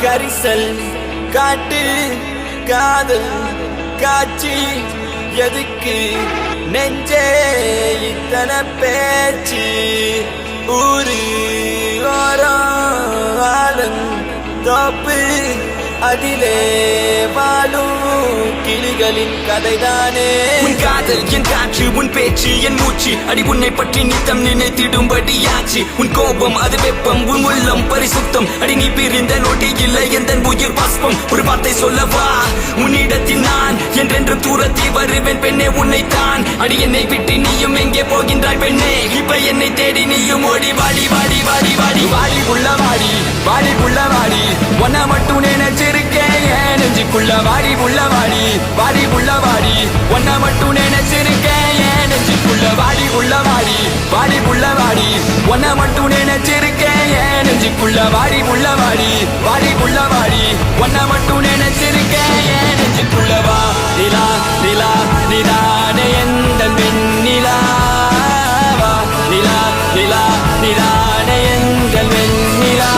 கரிசல் காட்டு காதல் காட்சி எதுக்கு நெஞ்சே இத்தனை பேச்சு ஊரு ஓரம் தோப்பு அதிலே வாழும் கிளிகளின் கதைதானே. உன் காதல் என் காற்று, உன் பேச்சு என் மூச்சு, அடி உன்னை பற்றி நித்தம் நினைத்திடும்படியாச்சு. உன் கோபம் அது வெப்பம், உன் உள்ளம் பரிசுத்தம், அடி நீ பிரிந்த நோட்டி இல்லை எந்த உயிர் பாஸ்பம். ஒரு வார்த்தை சொல்லவா உன்னிடத்தில் நான் என்றென்று தூரத்தி வருவேன் பெண்ணே உன்னைத்தான். அடி என்னை விட்டு நீயும் எங்கே போகின்றாய் பெண்ணே, இப்ப என்னை தேடி நீயும் ஓடி வாடி வாடி வாடி வாடி வாடி புள்ள வாடி வாடி புள்ள வாடி ஒன்ன மட்டும் நினைச்சிருக்கேன் என் நெஞ்சுக்குள்ள வாடி புள்ள வாடி வாடி புள்ள வாடி ஒன்ன மட்டும் நினைச்சிருக்கேன் என் நெஞ்சுக்குள்ள வாடி புள்ள வாடி வாடி புள்ள வாடி ஒன்ன மட்டும் நினைச்சிருக்கேன் என் நெஞ்சுக்குள்ள வாடி புள்ள வாடி வாடி புள்ள வாடி ஒன்ன மட்டும் நினைச்சிருக்கேன் என் நெஞ்சுக்குள்ள வா நிலா நிலா நிலானே எந்த வெண்ணிலா வா நிலா நிலா நிலானே எந்த வெண்ணிலா.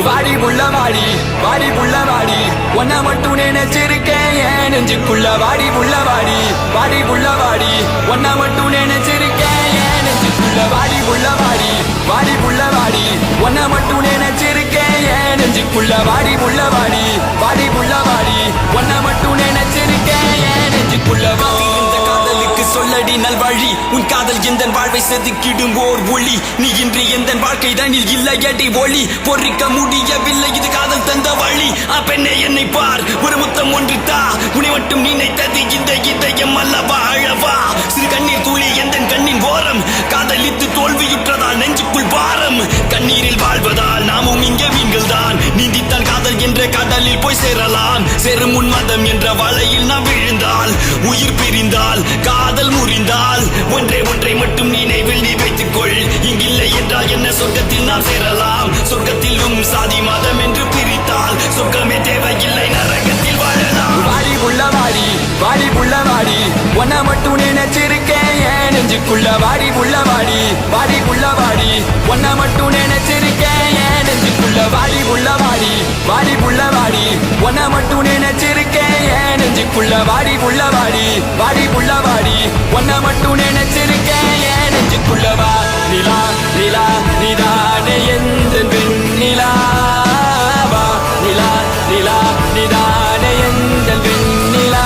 வாடி புள்ள வாடி வாடி புள்ள வாடி ஒன்ன மட்டும் நினைச்சிருக்கேன் என் நெஞ்சுக்குள்ள வாடி புள்ள வாடி வாடி புள்ள வாடி ஒன்ன மட்டும் நினைச்சிருக்கேன் என் நெஞ்சுக்குள்ள வாடி புள்ள வாடி வாடி புள்ள வாடி ஒன்ன மட்டும் நினைச்சிருக்கேன் என் நெஞ்சுக்குள்ள வாடி புள்ள வாடி வாடி புள்ள வாடி ஒன்ன மட்டும் நினைச்சிருக்கேன் என் நெஞ்சுக்குள்ள வாடி. சொல்லடி நல்வழி உன் காதல் எந்த வாழ்வை செதுக்கிடும் ஓர் ஒளி, நீ இன்று எந்த வாழ்க்கை தனில் இல்லையடி ஒளி, பொறிக்க முடியவில்லை இது காதல் தந்த வழி. பெண்ணே என்னை பார் ஒரு முத்தம் ஒன்றித்தா, உன்னை மட்டும் நினைத்தது இந்த இதயம் அல்லவா அழவா. சிறு கண்ணீர் துளி எந்த கண்ணின் ஓரம், காதலித்து தோல்வியுற்றதால் நெஞ்சுக்குள் பாரம். கண்ணீரில் வாழ்வதால் நாமும் இங்கே மீன்கள் தான், நீந்தித்தால் காதல் என்ற கடலில் போய் சேரலாம். சேரும் உன்மதம் என்ற வலையில் நாம் விழுந்தால், உயிர் பிரிந்தால் காதல் முறிந்தால், ஒன்றை ஒன்றை மட்டும் நினைவில் நீ வைத்துக்கொள். இங்கில்லை என்றால் என்ன சொர்க்கத்தில் நாம் சேரலாம். சொர்க்கத்திலும் சாதி மதம் என்று பிரித்தால் சொர்க்கமே தேவையில்லை நரகத்தில் வாழலாம். வாடி புள்ள வாடி வாடி புள்ள வாடி ஒன்ன மட்டும் நினைச்சிருக்கேன் என் நெஞ்சுக்குள்ள வாடி புள்ள வாடி வாடி புள்ள வாடி ஒன்ன மட்டும் நினைச்சிருக்கேன் என் நெஞ்சுக்குள்ள வாடி புள்ள வாடி வாடி புள்ள வாடி ஒன்ன மட்டும் நினைச்சிருக்கேன் என் நெஞ்சுக்குள்ள வாடி புள்ள வாடி வாடி புள்ள வாடி ஒன்ன மட்டும் நினைச்சிருக்கேன் என் நெஞ்சுக்குள்ள வா நிலா நிலா நிதானே எந்த வெண்ணிலா வா நிலா நிலா நிதானே எந்த வெண்ணிலா.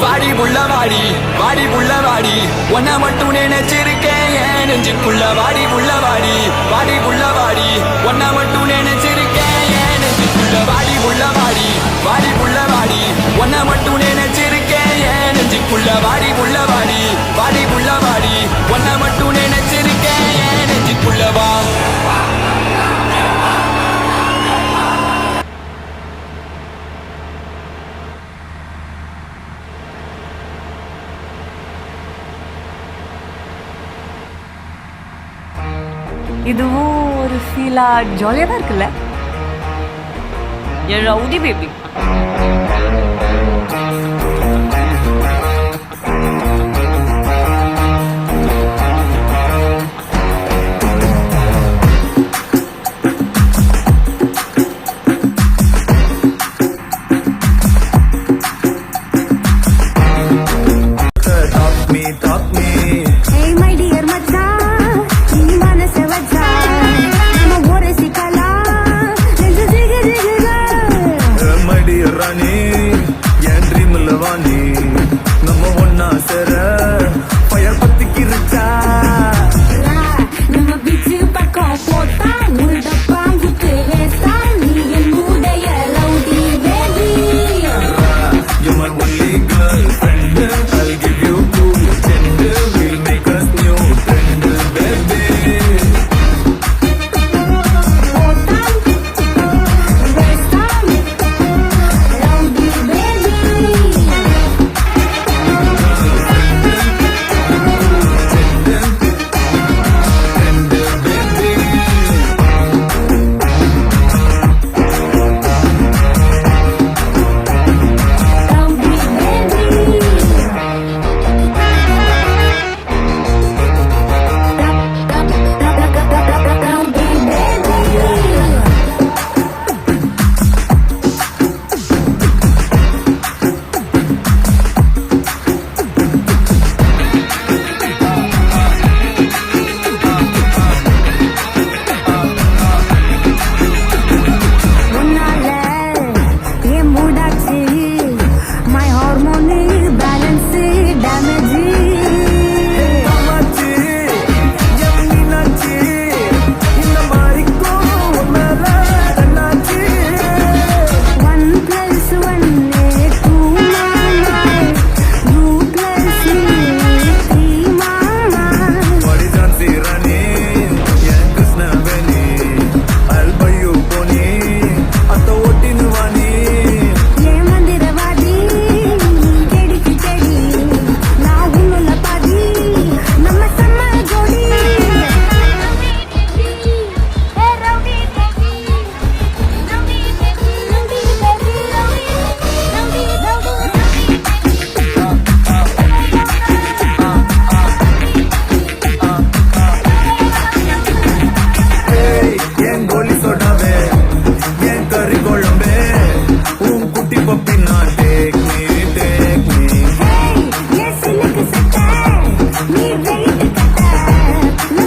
வாடி புள்ள வாடி வாடி புள்ள வாடி ஒன்ன மட்டும் நினைச்சிருக்கேன் என் நெஞ்சுக்குள்ள வாடி புள்ள வாடி வாடி புள்ள வாடி ஒன்ன மட்டும் நினைச்சிருக்கேன் என் நெஞ்சுக்குள்ள வாடி புள்ள வாடி வாடி புள்ள வாடி ஒன்ன மட்டும் நினைச்சிருக்கேன் என் நெஞ்சுக்குள்ள வாடி புள்ள வாடி வாடி புள்ள வாடி ஒன்ன மட்டும் நினைச்சிருக்கேன் என் நெஞ்சுக்குள்ள வா. இதுவும் ஒரு ஃபீலா ஜாலியாக தான் இருக்குல்ல. என் ரவுடி பேபி.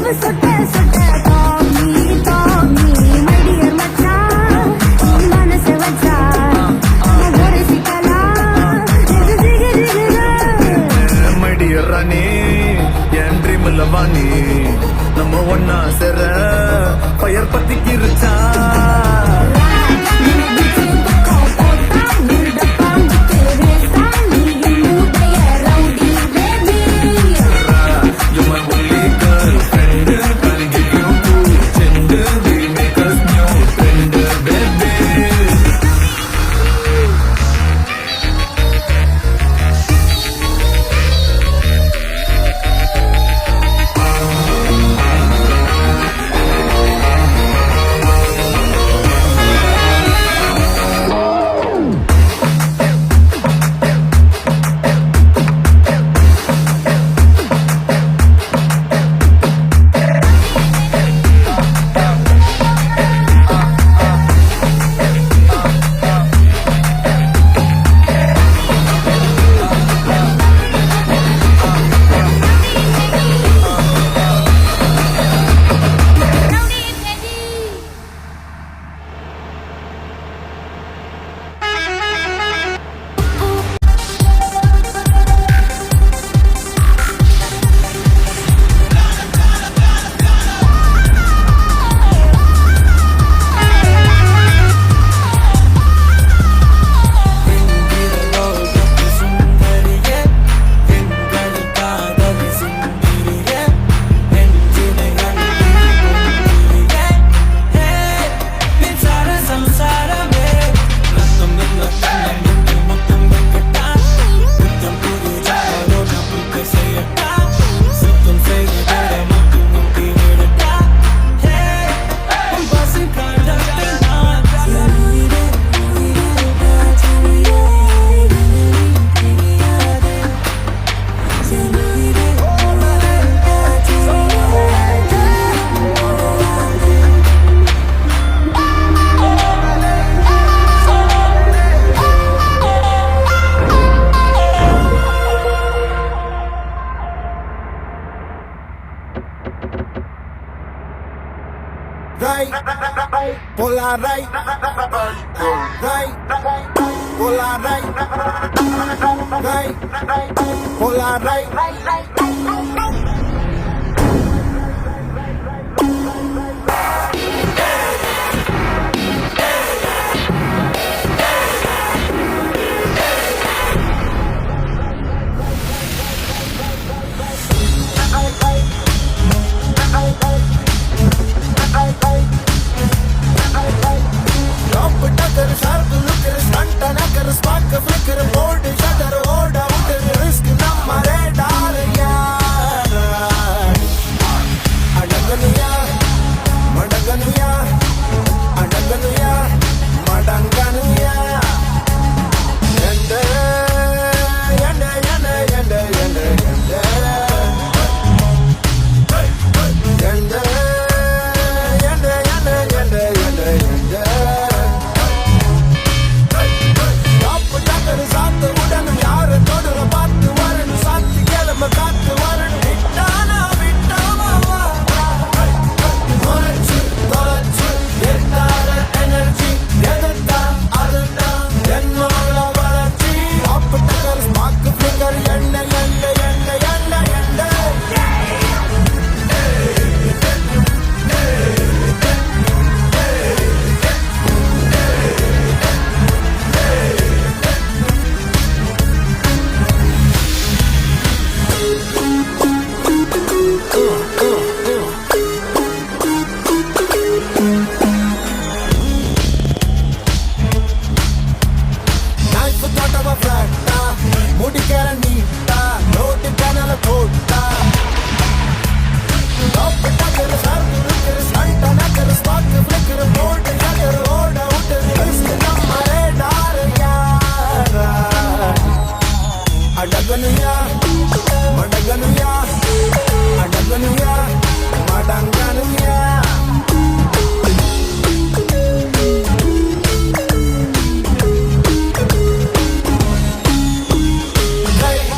உடம்பு சொட்ட சொட்ட தாங்கி தாங்கி my dear மச்சான் நீ மனசு வச்சா ஒரு சிக்கலாம் ஜிகு ஜிகு ஜிகு மடியர் ராணி என் ட்ரீம்ல வாணி நம்ம ஒன்னா சேர பயர் பத்திக்கிருச்சா You my only girlfriend, can't give you two gender, we make us new friend, baby. Right, pola right, right, pola right, right, pola right.